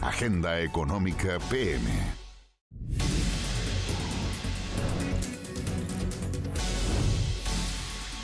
Agenda Económica PM.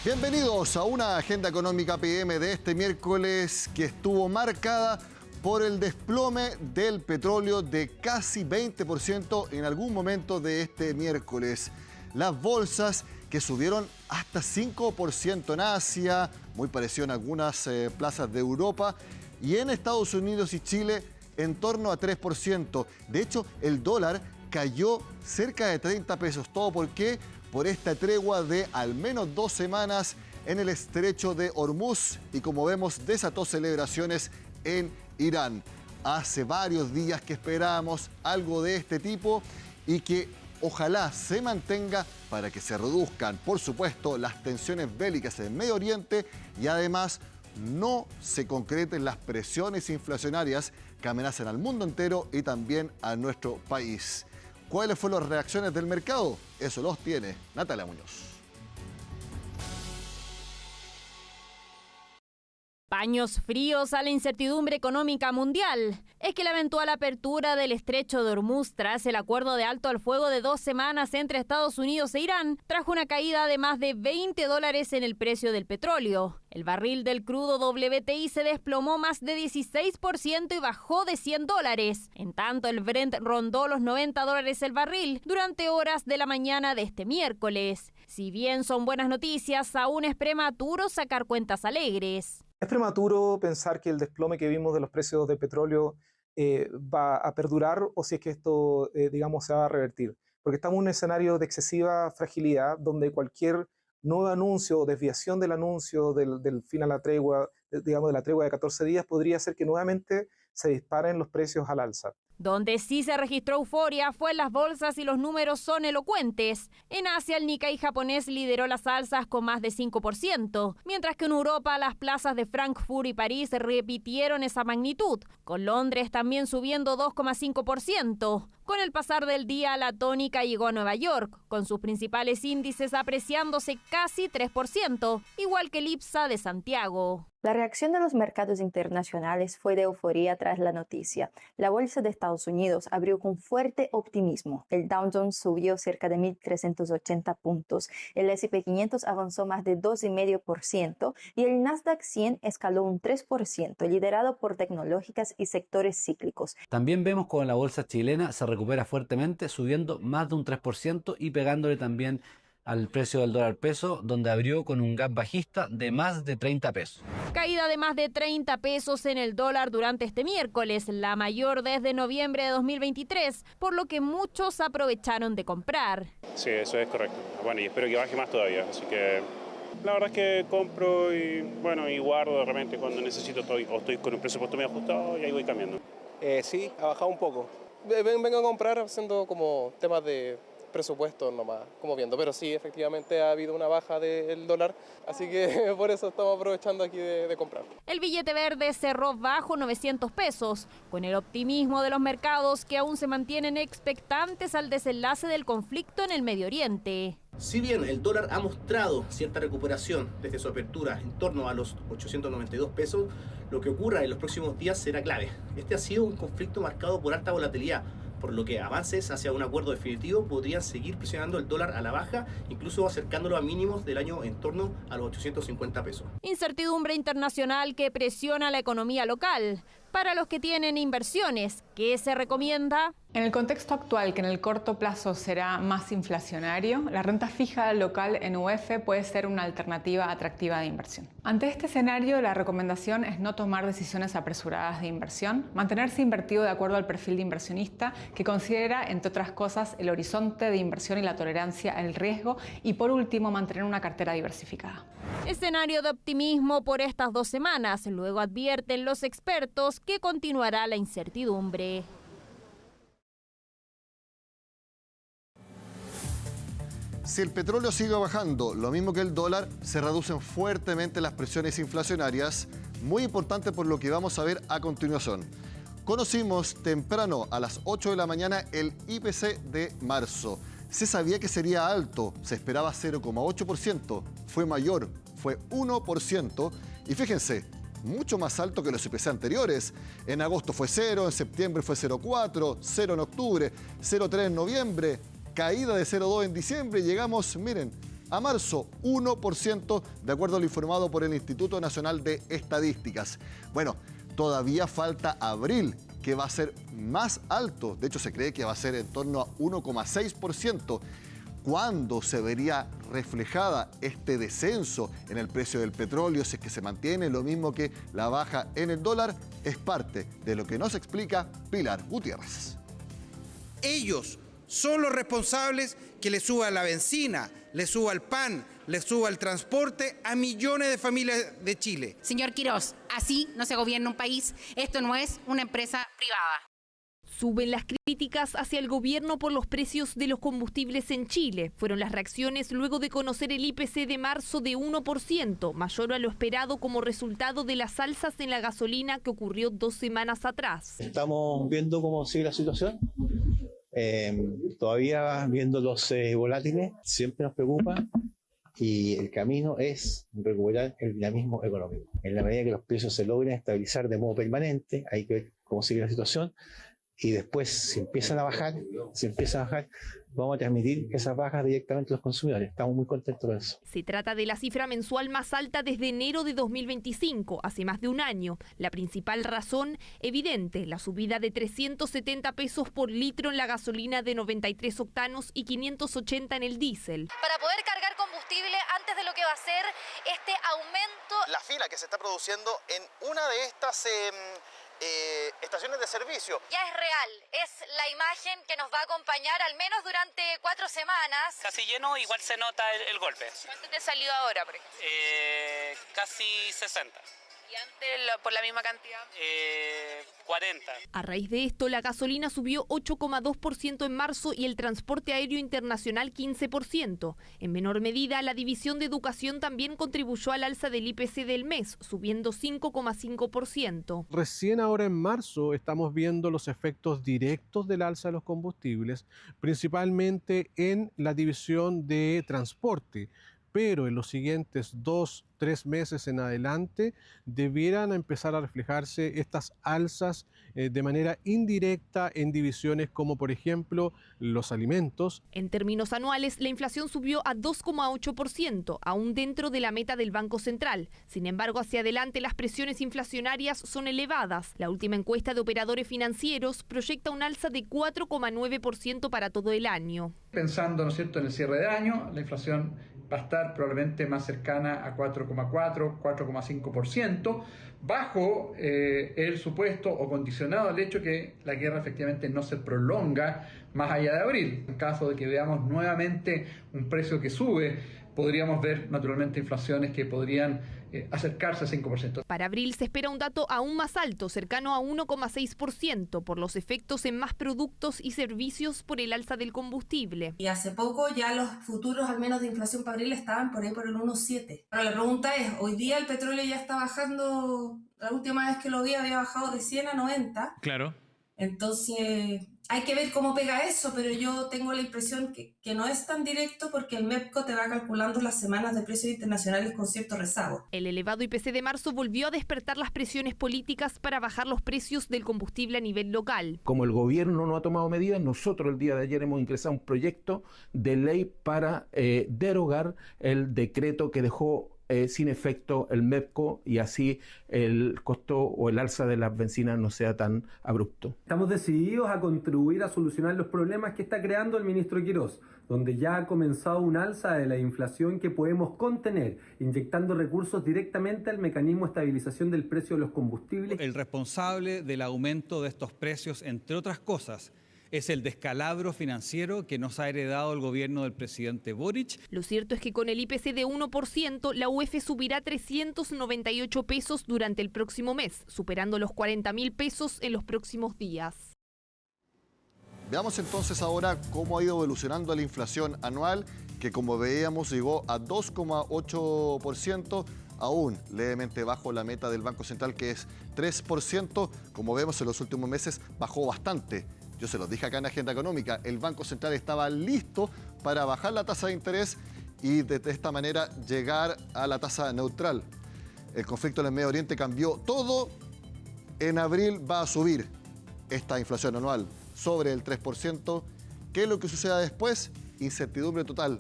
Bienvenidos a una Agenda Económica PM de este miércoles que estuvo marcada por el desplome del petróleo de casi 20% en algún momento de este miércoles. Las bolsas que subieron hasta 5% en Asia, muy parecido en algunas plazas de Europa, y en Estados Unidos y Chile en torno a 3%. De hecho, el dólar cayó cerca de 30 pesos. ¿Todo por qué? Por esta tregua de al menos 2 semanas en el estrecho de Hormuz y, como vemos, desató celebraciones en Irán. Hace varios días que esperábamos algo de este tipo y que ojalá se mantenga para que se reduzcan, por supuesto, las tensiones bélicas en Medio Oriente y además no se concreten las presiones inflacionarias que amenazan al mundo entero y también a nuestro país. ¿Cuáles fueron las reacciones del mercado? Eso los tiene Natalia Muñoz. Paños fríos a la incertidumbre económica mundial. Es que la eventual apertura del estrecho de Hormuz tras el acuerdo de alto al fuego de 2 semanas entre Estados Unidos e Irán trajo una caída de más de $20 en el precio del petróleo. El barril del crudo WTI se desplomó más de 16% y bajó de $100. En tanto, el Brent rondó los $90 el barril durante horas de la mañana de este miércoles. Si bien son buenas noticias, aún es prematuro sacar cuentas alegres. Es prematuro pensar que el desplome que vimos de los precios del petróleo va a perdurar o si es que esto, se va a revertir. Porque estamos en un escenario de excesiva fragilidad donde cualquier nuevo anuncio o desviación del anuncio del fin a la tregua, de la tregua de 14 días, podría hacer que nuevamente se disparen los precios al alza. Donde sí se registró euforia fue en las bolsas y los números son elocuentes. En Asia, el Nikkei japonés lideró las alzas con más de 5%, mientras que en Europa las plazas de Frankfurt y París repitieron esa magnitud, con Londres también subiendo 2,5%. Con el pasar del día, la tónica llegó a Nueva York, con sus principales índices apreciándose casi 3%, igual que el IPSA de Santiago. La reacción de los mercados internacionales fue de euforia tras la noticia. La bolsa de Estados Unidos abrió con fuerte optimismo. El Dow Jones subió cerca de 1.380 puntos, el S&P 500 avanzó más de 2,5% y el Nasdaq 100 escaló un 3%, liderado por tecnológicas y sectores cíclicos. También vemos como la bolsa chilena se recupera fuertemente, subiendo más de un 3% y pegándole también al precio del dólar peso, donde abrió con un gap bajista de más de 30 pesos. Caída de más de 30 pesos en el dólar durante este miércoles, la mayor desde noviembre de 2023, por lo que muchos aprovecharon de comprar. Sí, eso es correcto. Bueno, y espero que baje más todavía, así que la verdad es que compro y guardo de repente cuando necesito o estoy con un presupuesto medio ajustado y ahí voy cambiando. Sí, ha bajado un poco. Vengo a comprar haciendo como temas de presupuesto nomás, como viendo, pero sí, efectivamente ha habido una baja del dólar, así que por eso estamos aprovechando aquí de comprar. El billete verde cerró bajo 900 pesos, con el optimismo de los mercados que aún se mantienen expectantes al desenlace del conflicto en el Medio Oriente. Si bien el dólar ha mostrado cierta recuperación desde su apertura en torno a los 892 pesos, lo que ocurra en los próximos días será clave. Este ha sido un conflicto marcado por alta volatilidad, por lo que avances hacia un acuerdo definitivo podrían seguir presionando el dólar a la baja, incluso acercándolo a mínimos del año en torno a los 850 pesos. Incertidumbre internacional que presiona la economía local. Para los que tienen inversiones, ¿qué se recomienda? En el contexto actual, que en el corto plazo será más inflacionario, la renta fija local en UF puede ser una alternativa atractiva de inversión. Ante este escenario, la recomendación es no tomar decisiones apresuradas de inversión, mantenerse invertido de acuerdo al perfil de inversionista, que considera, entre otras cosas, el horizonte de inversión y la tolerancia al riesgo, y por último, mantener una cartera diversificada. Escenario de optimismo por estas 2 semanas. Luego advierten los expertos que continuará la incertidumbre. Si el petróleo sigue bajando, lo mismo que el dólar, se reducen fuertemente las presiones inflacionarias, muy importante por lo que vamos a ver a continuación. Conocimos temprano, a las 8 de la mañana, el IPC de marzo. Se sabía que sería alto, se esperaba 0,8%, fue mayor, fue 1%, y fíjense, mucho más alto que los IPC anteriores. En agosto fue 0, en septiembre fue 0,4, 0 en octubre, 0,3 en noviembre, caída de 0,2 en diciembre y llegamos, miren, a marzo, 1%, de acuerdo a lo informado por el Instituto Nacional de Estadísticas. Bueno, todavía falta abril, que va a ser más alto. De hecho, se cree que va a ser en torno a 1,6%. ¿Cuándo se vería reflejada este descenso en el precio del petróleo? Si es que se mantiene lo mismo que la baja en el dólar, es parte de lo que nos explica Pilar Gutiérrez. Ellos son los responsables que le suba la benzina, le suba el pan, le suba el transporte a millones de familias de Chile. Señor Quirós, así no se gobierna un país. Esto no es una empresa privada. Suben las críticas hacia el gobierno por los precios de los combustibles en Chile. Fueron las reacciones luego de conocer el IPC de marzo de 1%, mayor a lo esperado como resultado de las alzas en la gasolina que ocurrió 2 semanas atrás. Estamos viendo cómo sigue la situación. Todavía viendo los volátiles, siempre nos preocupa y el camino es recuperar el dinamismo económico. En la medida que los precios se logren estabilizar de modo permanente, hay que ver cómo sigue la situación y después si empiezan a bajar, vamos a transmitir esas bajas directamente a los consumidores. Estamos muy contentos con eso. Se trata de la cifra mensual más alta desde enero de 2025, hace más de un año. La principal razón, evidente, la subida de 370 pesos por litro en la gasolina de 93 octanos y 580 en el diésel. Para poder cargar combustible antes de lo que va a ser este aumento. La fila que se está produciendo en una de estas estaciones de servicio. Ya es real, es la imagen que nos va a acompañar al menos durante 4 semanas. Casi lleno, igual se nota el golpe. ¿Cuánto te salió ahora, por ejemplo? Casi 60. ¿Y antes por la misma cantidad? 40. A raíz de esto, la gasolina subió 8,2% en marzo y el transporte aéreo internacional 15%. En menor medida, la División de Educación también contribuyó al alza del IPC del mes, subiendo 5,5%. Recién ahora en marzo estamos viendo los efectos directos del alza de los combustibles, principalmente en la división de transporte. Pero en los siguientes 2-3 meses en adelante debieran empezar a reflejarse estas alzas de manera indirecta en divisiones como por ejemplo los alimentos. En términos anuales, la inflación subió a 2,8%, aún dentro de la meta del Banco Central. Sin embargo, hacia adelante las presiones inflacionarias son elevadas. La última encuesta de operadores financieros proyecta un alza de 4,9% para todo el año. Pensando, ¿no es cierto?, en el cierre de año, la inflación va a estar probablemente más cercana a 4,4, 4,5%, bajo el supuesto o condicionado al hecho que la guerra efectivamente no se prolonga más allá de abril. En caso de que veamos nuevamente un precio que sube, podríamos ver naturalmente inflaciones que podrían acercarse al 5%. Para abril se espera un dato aún más alto, cercano a 1,6%, por los efectos en más productos y servicios por el alza del combustible. Y hace poco ya los futuros, al menos de inflación para abril, estaban por ahí por el 1,7. Pero la pregunta es, hoy día el petróleo ya está bajando, la última vez que lo vi había bajado de 100 a 90. Claro. Entonces, hay que ver cómo pega eso, pero yo tengo la impresión que no es tan directo porque el MEPCO te va calculando las semanas de precios internacionales con cierto rezago. El elevado IPC de marzo volvió a despertar las presiones políticas para bajar los precios del combustible a nivel local. Como el gobierno no ha tomado medidas, nosotros el día de ayer hemos ingresado un proyecto de ley para derogar el decreto que dejó sin efecto el MEPCO y así el costo o el alza de las bencinas no sea tan abrupto. Estamos decididos a contribuir a solucionar los problemas que está creando el ministro Quirós, donde ya ha comenzado un alza de la inflación que podemos contener, inyectando recursos directamente al mecanismo de estabilización del precio de los combustibles. El responsable del aumento de estos precios, entre otras cosas, es el descalabro financiero que nos ha heredado el gobierno del presidente Boric. Lo cierto es que con el IPC de 1%, la UF subirá 398 pesos durante el próximo mes, superando los 40.000 pesos en los próximos días. Veamos entonces ahora cómo ha ido evolucionando la inflación anual, que como veíamos llegó a 2,8%, aún levemente bajo la meta del Banco Central, que es 3%. Como vemos en los últimos meses bajó bastante. Yo se los dije acá en Agenda Económica, el Banco Central estaba listo para bajar la tasa de interés y de esta manera llegar a la tasa neutral. El conflicto en el Medio Oriente cambió todo. En abril va a subir esta inflación anual sobre el 3%. ¿Qué es lo que suceda después? Incertidumbre total.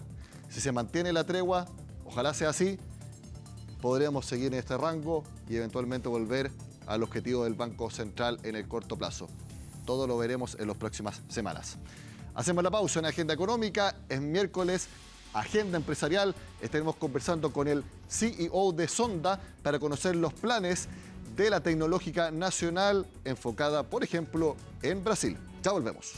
Si se mantiene la tregua, ojalá sea así, podremos seguir en este rango y eventualmente volver al objetivo del Banco Central en el corto plazo. Todo lo veremos en las próximas semanas. Hacemos la pausa en Agenda Económica. Es miércoles, Agenda Empresarial. Estaremos conversando con el CEO de Sonda para conocer los planes de la tecnológica nacional enfocada, por ejemplo, en Brasil. Ya volvemos.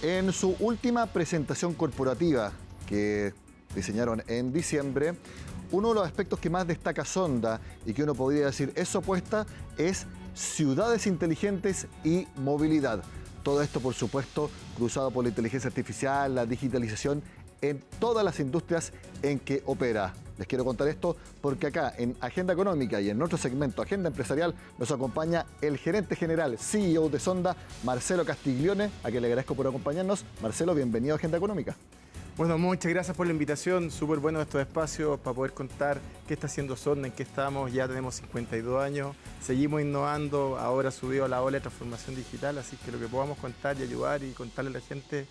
En su última presentación corporativa que diseñaron en diciembre, uno de los aspectos que más destaca Sonda y que uno podría decir es su apuesta es ciudades inteligentes y movilidad. Todo esto, por supuesto, cruzado por la inteligencia artificial, la digitalización en todas las industrias en que opera. Les quiero contar esto porque acá en Agenda Económica y en nuestro segmento Agenda Empresarial nos acompaña el gerente general, CEO de Sonda, Marcelo Castiglione, a quien le agradezco por acompañarnos. Marcelo, bienvenido a Agenda Económica. Bueno, muchas gracias por la invitación, súper bueno estos espacios para poder contar qué está haciendo Sonda, en qué estamos, ya tenemos 52 años, seguimos innovando, ahora subido a la ola de transformación digital, así que lo que podamos contar y ayudar y contarle a la gente,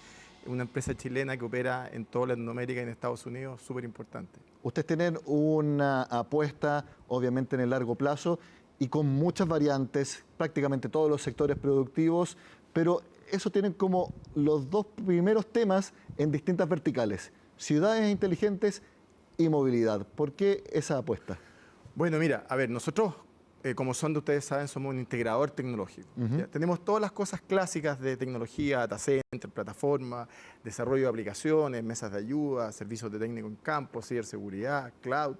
una empresa chilena que opera en toda Latinoamérica y en Estados Unidos, súper importante. Ustedes tienen una apuesta, obviamente, en el largo plazo y con muchas variantes, prácticamente todos los sectores productivos, pero eso tienen como los dos primeros temas en distintas verticales, ciudades inteligentes y movilidad. ¿Por qué esa apuesta? Bueno, mira, a ver, nosotros, como Sonda, ustedes saben, somos un integrador tecnológico. ¿Ya? Tenemos todas las cosas clásicas de tecnología, data center, plataforma, desarrollo de aplicaciones, mesas de ayuda, servicios de técnico en campo, ciberseguridad, cloud.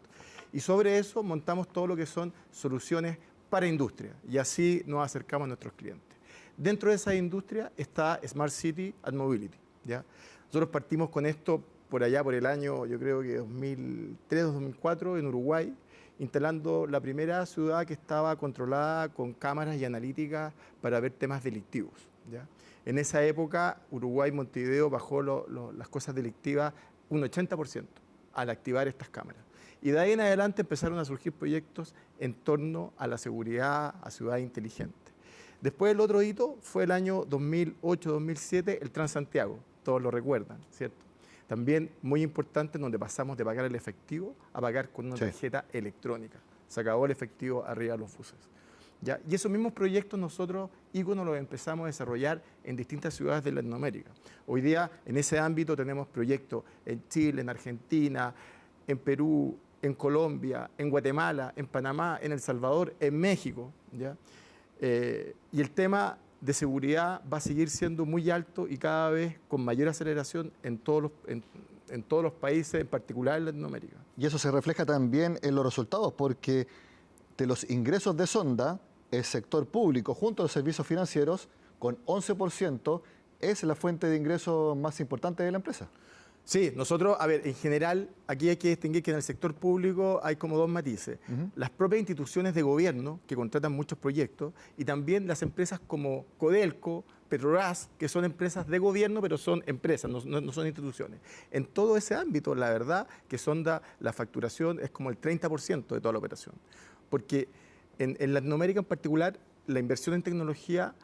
Y sobre eso montamos todo lo que son soluciones para industria. Y así nos acercamos a nuestros clientes. Dentro de esa industria está Smart City and Mobility. ¿Ya? Nosotros partimos con esto por allá, por el año, yo creo que 2003-2004, en Uruguay, instalando la primera ciudad que estaba controlada con cámaras y analíticas para ver temas delictivos. ¿Ya? En esa época, Uruguay, Montevideo, bajó las cosas delictivas un 80% al activar estas cámaras. Y de ahí en adelante empezaron a surgir proyectos en torno a la seguridad, a ciudades inteligentes. Después el otro hito fue el año 2008-2007, el Transantiago, todos lo recuerdan, ¿cierto? También muy importante, donde pasamos de pagar el efectivo a pagar con una tarjeta electrónica. Se acabó el efectivo arriba de los buses. ¿Ya? Y esos mismos proyectos nosotros, Icono, los empezamos a desarrollar en distintas ciudades de Latinoamérica. Hoy día, en ese ámbito, tenemos proyectos en Chile, en Argentina, en Perú, en Colombia, en Guatemala, en Panamá, en El Salvador, en México. ¿Ya? Y el tema de seguridad va a seguir siendo muy alto y cada vez con mayor aceleración en todos los países, en particular en Latinoamérica. Y eso se refleja también en los resultados, porque de los ingresos de Sonda, el sector público, junto a los servicios financieros, con 11%, es la fuente de ingresos más importante de la empresa. Sí, nosotros, a ver, en general, aquí hay que distinguir que en el sector público hay como dos matices. Las propias instituciones de gobierno, que contratan muchos proyectos, y también las empresas como Codelco, Petrobras, que son empresas de gobierno, pero son empresas, no son instituciones. En todo ese ámbito, la verdad, que Sonda, la facturación es como el 30% de toda la operación. Porque en Latinoamérica en particular, la inversión en tecnología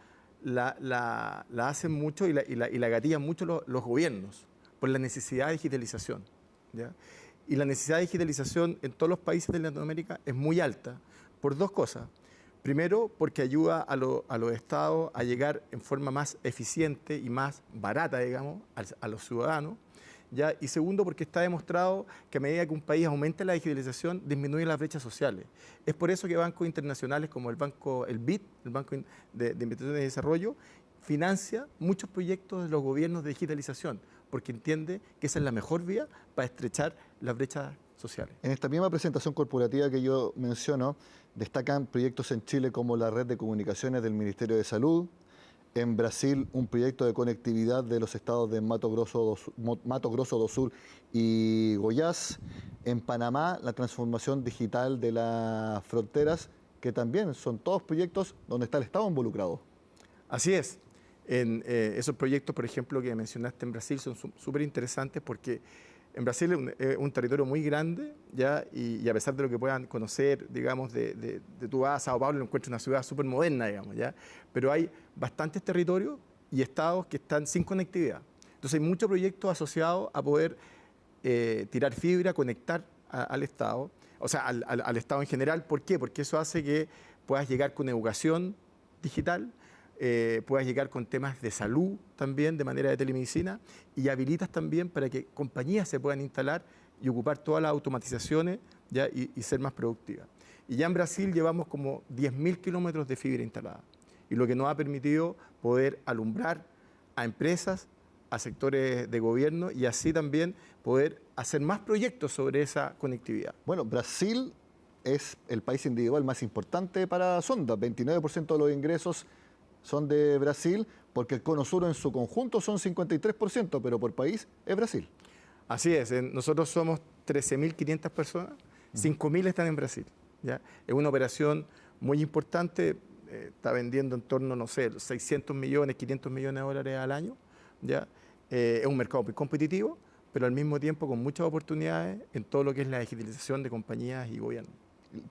la hacen mucho y la gatillan mucho los gobiernos, por la necesidad de digitalización. ¿Ya? Y la necesidad de digitalización en todos los países de Latinoamérica es muy alta, por dos cosas. Primero, porque ayuda a los estados a llegar en forma más eficiente y más barata, digamos, a los ciudadanos. ¿Ya? Y segundo, porque está demostrado que a medida que un país aumenta la digitalización, disminuye las brechas sociales. Es por eso que bancos internacionales como el BID, el Banco de Investigación y Desarrollo, financia muchos proyectos de los gobiernos de digitalización, porque entiende que esa es la mejor vía para estrechar las brechas sociales. En esta misma presentación corporativa que yo menciono, destacan proyectos en Chile como la red de comunicaciones del Ministerio de Salud, en Brasil un proyecto de conectividad de los estados de Mato Grosso do Sul y Goiás, en Panamá la transformación digital de las fronteras, que también son todos proyectos donde está el Estado involucrado. Así es. Esos proyectos, por ejemplo, que mencionaste en Brasil son súper interesantes porque En Brasil es un territorio muy grande, ¿ya? Y a pesar de lo que puedan conocer, digamos, de tú vas a Sao Paulo, encuentras una ciudad súper moderna, digamos, ¿ya? Pero hay bastantes territorios y estados que están sin conectividad. Entonces hay muchos proyectos asociados a poder tirar fibra, conectar al estado, o sea, al estado en general. ¿Por qué? Porque eso hace que puedas llegar con educación digital, puedas llegar con temas de salud también, de manera de telemedicina, y habilitas también para que compañías se puedan instalar y ocupar todas las automatizaciones, ¿ya? Y ser más productivas. Y ya en Brasil llevamos como 10.000 kilómetros de fibra instalada, y lo que nos ha permitido poder alumbrar a empresas, a sectores de gobierno, y así también poder hacer más proyectos sobre esa conectividad. Bueno, Brasil es el país individual más importante para Sonda. 29% de los ingresos son de Brasil, porque el Cono Sur en su conjunto son 53%, pero por país es Brasil. Así es, nosotros somos 13.500 personas, 5.000 están en Brasil, ¿ya? Es una operación muy importante, está vendiendo en torno, no sé, 600 millones, 500 millones de dólares al año, ¿ya? Es un mercado muy competitivo, pero al mismo tiempo con muchas oportunidades en todo lo que es la digitalización de compañías y gobiernos.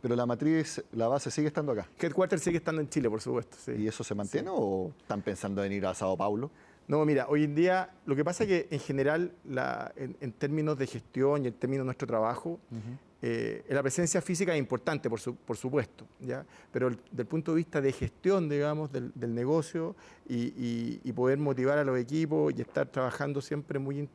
Pero la matriz, la base sigue estando acá. Headquarter sigue estando en Chile, por supuesto. Sí. ¿Y eso se mantiene o están pensando en ir a Sao Paulo? No, mira, hoy en día lo que pasa es que en general, en términos de gestión y en términos de nuestro trabajo, la presencia física es importante, por supuesto, ¿ya? Pero del punto de vista de gestión, digamos, del negocio y poder motivar a los equipos y estar trabajando siempre muy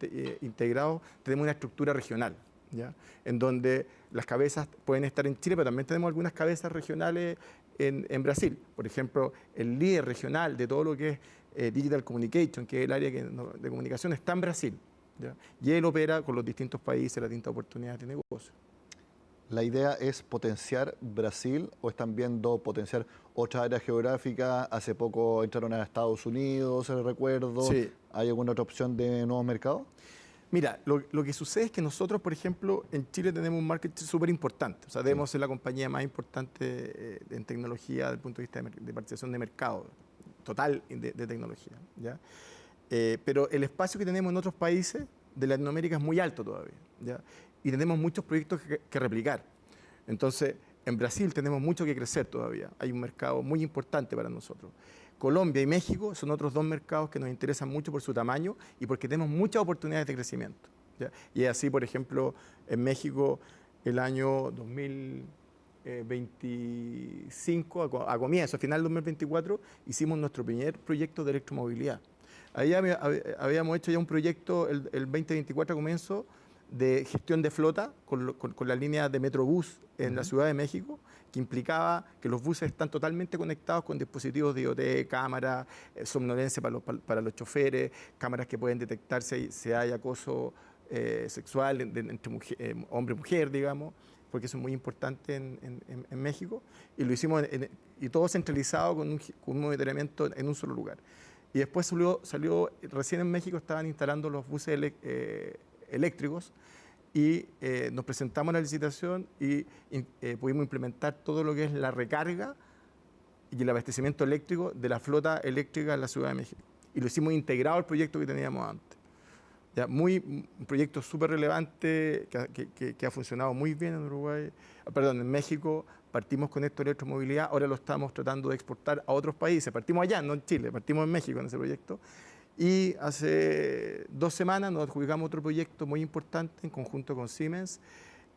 integrados, tenemos una estructura regional, ¿ya? En donde las cabezas pueden estar en Chile, pero también tenemos algunas cabezas regionales en Brasil. Por ejemplo, el líder regional de todo lo que es Digital Communication, que es el área de comunicación, está en Brasil, ¿ya? Y él opera con los distintos países, las distintas oportunidades de negocio. ¿La idea es potenciar Brasil o están viendo potenciar otras áreas geográficas? Hace poco entraron a Estados Unidos, recuerdo. Sí. ¿Hay alguna otra opción de nuevos mercados? Mira, lo que sucede es que nosotros, por ejemplo, en Chile tenemos un market súper importante. O sea, debemos ser la compañía más importante en tecnología desde el punto de vista de participación de mercado total de tecnología, ¿ya? Pero el espacio que tenemos en otros países de Latinoamérica es muy alto todavía, ¿ya? Y tenemos muchos proyectos que replicar. Entonces, en Brasil tenemos mucho que crecer todavía. Hay un mercado muy importante para nosotros. Colombia y México son otros dos mercados que nos interesan mucho por su tamaño y porque tenemos muchas oportunidades de crecimiento, ¿ya? Y así, por ejemplo, en México, el año 2025, a comienzo, a final de 2024, hicimos nuestro primer proyecto de electromovilidad. Ahí habíamos hecho ya un proyecto, el 2024 a comienzo, de gestión de flota con la línea de Metrobús en la Ciudad de México, que implicaba que los buses están totalmente conectados con dispositivos de IoT, cámaras, somnolencia para los choferes, cámaras que pueden detectar si hay acoso sexual entre hombre y mujer, digamos, porque eso es muy importante en México, y lo hicimos y todo centralizado con un monitoramiento en un solo lugar. Y después salió recién en México estaban instalando los buses eléctricos y nos presentamos a la licitación y pudimos implementar todo lo que es la recarga y el abastecimiento eléctrico de la flota eléctrica en la Ciudad de México. Y lo hicimos integrado al proyecto que teníamos antes. Ya, un proyecto súper relevante que ha funcionado muy bien en Uruguay, en México. Partimos con esto de electromovilidad, ahora lo estamos tratando de exportar a otros países. Partimos allá, no en Chile, partimos en México en ese proyecto. Y hace 2 semanas nos adjudicamos otro proyecto muy importante en conjunto con Siemens,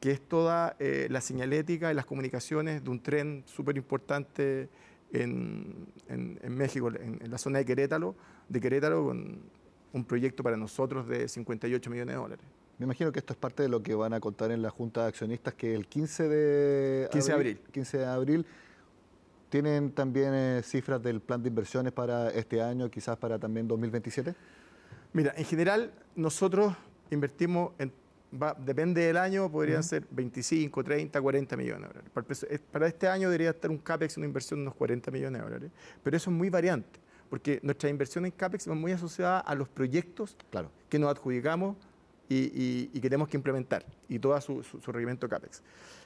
que es toda la señalética y las comunicaciones de un tren súper importante en México, en la zona de Querétaro, con un proyecto para nosotros de 58 millones de dólares. Me imagino que esto es parte de lo que van a contar en la Junta de Accionistas, que el 15 de abril. ¿Tienen también cifras del plan de inversiones para este año, quizás para también 2027? Mira, en general nosotros invertimos, depende del año, podrían ser 25, 30, 40 millones de dólares. Para este año debería estar un CAPEX, una inversión de unos 40 millones de dólares, pero eso es muy variante, porque nuestra inversión en CAPEX es muy asociada a los proyectos que nos adjudicamos y que tenemos que implementar, y todo su reglamento CAPEX.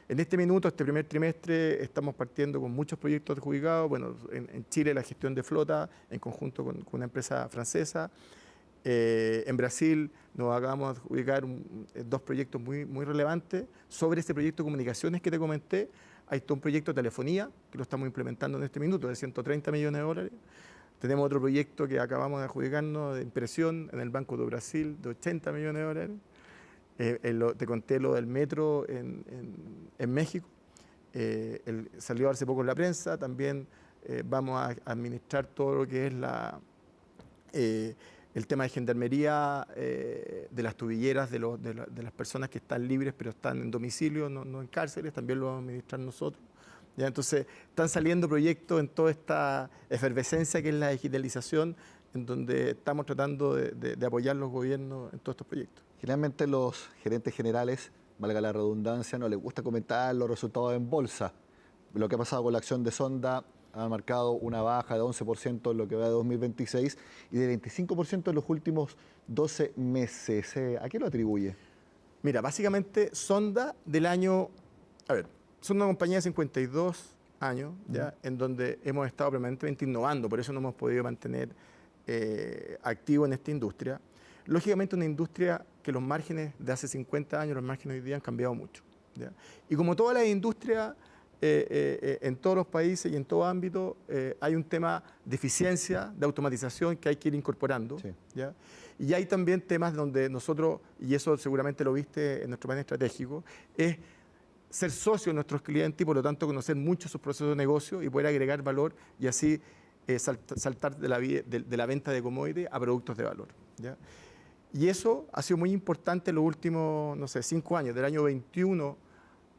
En este minuto, este primer trimestre, estamos partiendo con muchos proyectos adjudicados. Bueno, en Chile la gestión de flota en conjunto con una empresa francesa. En Brasil nos acabamos de adjudicar 2 proyectos muy relevantes. Sobre este proyecto de comunicaciones que te comenté, hay todo un proyecto de telefonía que lo estamos implementando en este minuto de 130 millones de dólares. Tenemos otro proyecto que acabamos de adjudicarnos de impresión en el Banco do Brasil de 80 millones de dólares. Te conté lo del metro en México. Salió hace poco en la prensa. También vamos a administrar todo lo que es el tema de gendarmería, de las tubilleras de las personas que están libres pero están en domicilio, no en cárceles, también lo vamos a administrar nosotros. ¿Ya? Entonces, están saliendo proyectos en toda esta efervescencia que es la digitalización, en donde estamos tratando de apoyar los gobiernos en todos estos proyectos. Generalmente los gerentes generales, valga la redundancia, no les gusta comentar los resultados en bolsa. Lo que ha pasado con la acción de Sonda ha marcado una baja de 11% en lo que va de 2026 y de 25% en los últimos 12 meses. ¿A qué lo atribuye? Mira, básicamente Sonda del año... A ver, son una compañía de 52 años, ¿ya? En donde hemos estado permanentemente innovando, por eso no hemos podido mantener activo en esta industria. Lógicamente una industria que los márgenes de hace 50 años, los márgenes hoy día han cambiado mucho, ¿ya? Y como toda la industria, en todos los países y en todo ámbito, hay un tema de eficiencia, de automatización que hay que ir incorporando, sí, ¿ya? Y hay también temas donde nosotros, y eso seguramente lo viste en nuestro plan estratégico, es ser socio de nuestros clientes y por lo tanto conocer mucho sus procesos de negocio y poder agregar valor y así saltar de la venta de commodity a productos de valor, ¿ya? Y eso ha sido muy importante en los últimos, no sé, 5 años, del año 21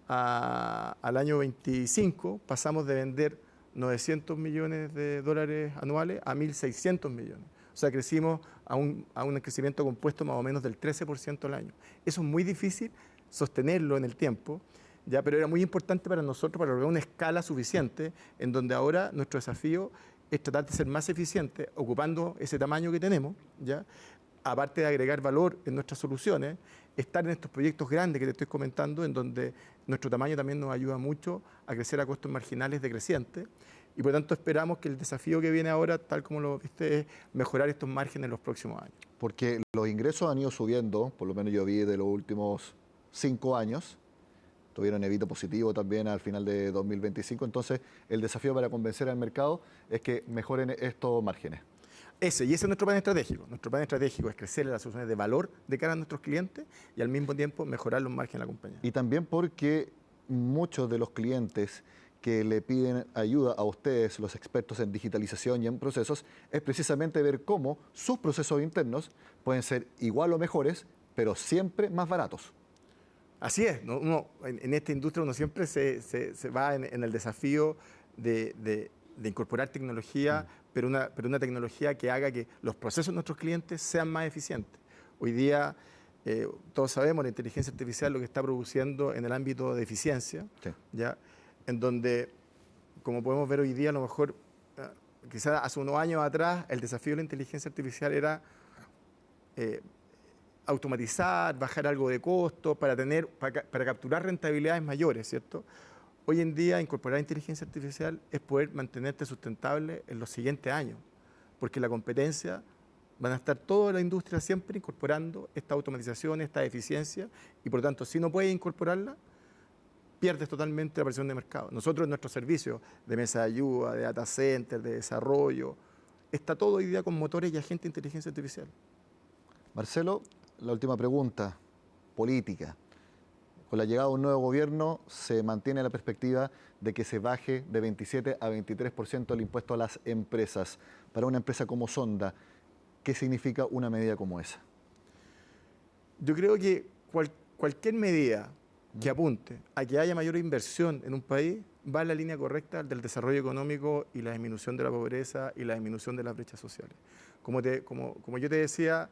al año 25, pasamos de vender 900 millones de dólares anuales a 1.600 millones. O sea, crecimos a un crecimiento compuesto más o menos del 13% al año. Eso es muy difícil sostenerlo en el tiempo, ¿ya? Pero era muy importante para nosotros para lograr una escala suficiente en donde ahora nuestro desafío es tratar de ser más eficiente ocupando ese tamaño que tenemos, ¿ya? Aparte de agregar valor en nuestras soluciones, estar en estos proyectos grandes que te estoy comentando, en donde nuestro tamaño también nos ayuda mucho a crecer a costos marginales decrecientes. Y por lo tanto esperamos que el desafío que viene ahora, tal como lo viste, es mejorar estos márgenes en los próximos años. Porque los ingresos han ido subiendo, por lo menos yo vi de los últimos 5 años, tuvieron EBITDA positivo también al final de 2025, entonces el desafío para convencer al mercado es que mejoren estos márgenes. Y ese es nuestro plan estratégico. Nuestro plan estratégico es crecer las soluciones de valor de cara a nuestros clientes y al mismo tiempo mejorar los márgenes de la compañía. Y también porque muchos de los clientes que le piden ayuda a ustedes, los expertos en digitalización y en procesos, es precisamente ver cómo sus procesos internos pueden ser igual o mejores, pero siempre más baratos. Así es, ¿no? En esta industria uno siempre se va en el desafío de incorporar tecnología, pero una tecnología que haga que los procesos de nuestros clientes sean más eficientes. Hoy día, todos sabemos la inteligencia artificial lo que está produciendo en el ámbito de eficiencia, sí, ¿ya? En donde, como podemos ver hoy día, a lo mejor, quizás hace unos años atrás, el desafío de la inteligencia artificial era automatizar, bajar algo de costo para capturar rentabilidades mayores, ¿cierto? Hoy en día, incorporar inteligencia artificial es poder mantenerte sustentable en los siguientes años, porque la competencia van a estar toda la industria siempre incorporando esta automatización, esta eficiencia, y por lo tanto, si no puedes incorporarla, pierdes totalmente la presión de mercado. Nosotros en nuestros servicios de mesa de ayuda, de data center, de desarrollo, está todo hoy día con motores y agentes de inteligencia artificial. Marcelo, la última pregunta, política. Con la llegada de un nuevo gobierno se mantiene la perspectiva de que se baje de 27 a 23% el impuesto a las empresas. Para una empresa como Sonda, ¿qué significa una medida como esa? Yo creo que cualquier medida que apunte a que haya mayor inversión en un país va en la línea correcta del desarrollo económico y la disminución de la pobreza y la disminución de las brechas sociales. Como yo te decía,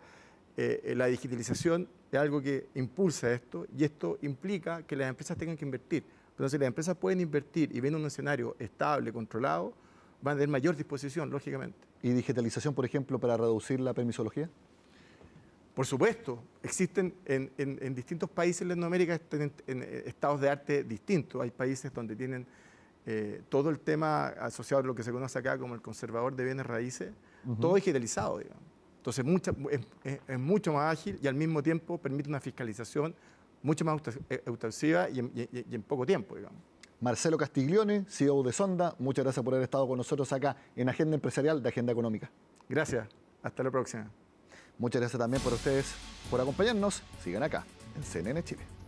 la digitalización es algo que impulsa esto y esto implica que las empresas tengan que invertir. Entonces, si las empresas pueden invertir y ven un escenario estable, controlado, van a tener mayor disposición, lógicamente. ¿Y digitalización, por ejemplo, para reducir la permisología? Por supuesto, existen en distintos países en Latinoamérica en estados de arte distintos. Hay países donde tienen todo el tema asociado a lo que se conoce acá como el conservador de bienes raíces, todo digitalizado, digamos. Entonces es mucho más ágil y al mismo tiempo permite una fiscalización mucho más exhaustiva y en poco tiempo, digamos. Marcelo Castiglione, CEO de Sonda, muchas gracias por haber estado con nosotros acá en Agenda Empresarial de Agenda Económica. Gracias, hasta la próxima. Muchas gracias también por ustedes por acompañarnos. Sigan acá en CNN Chile.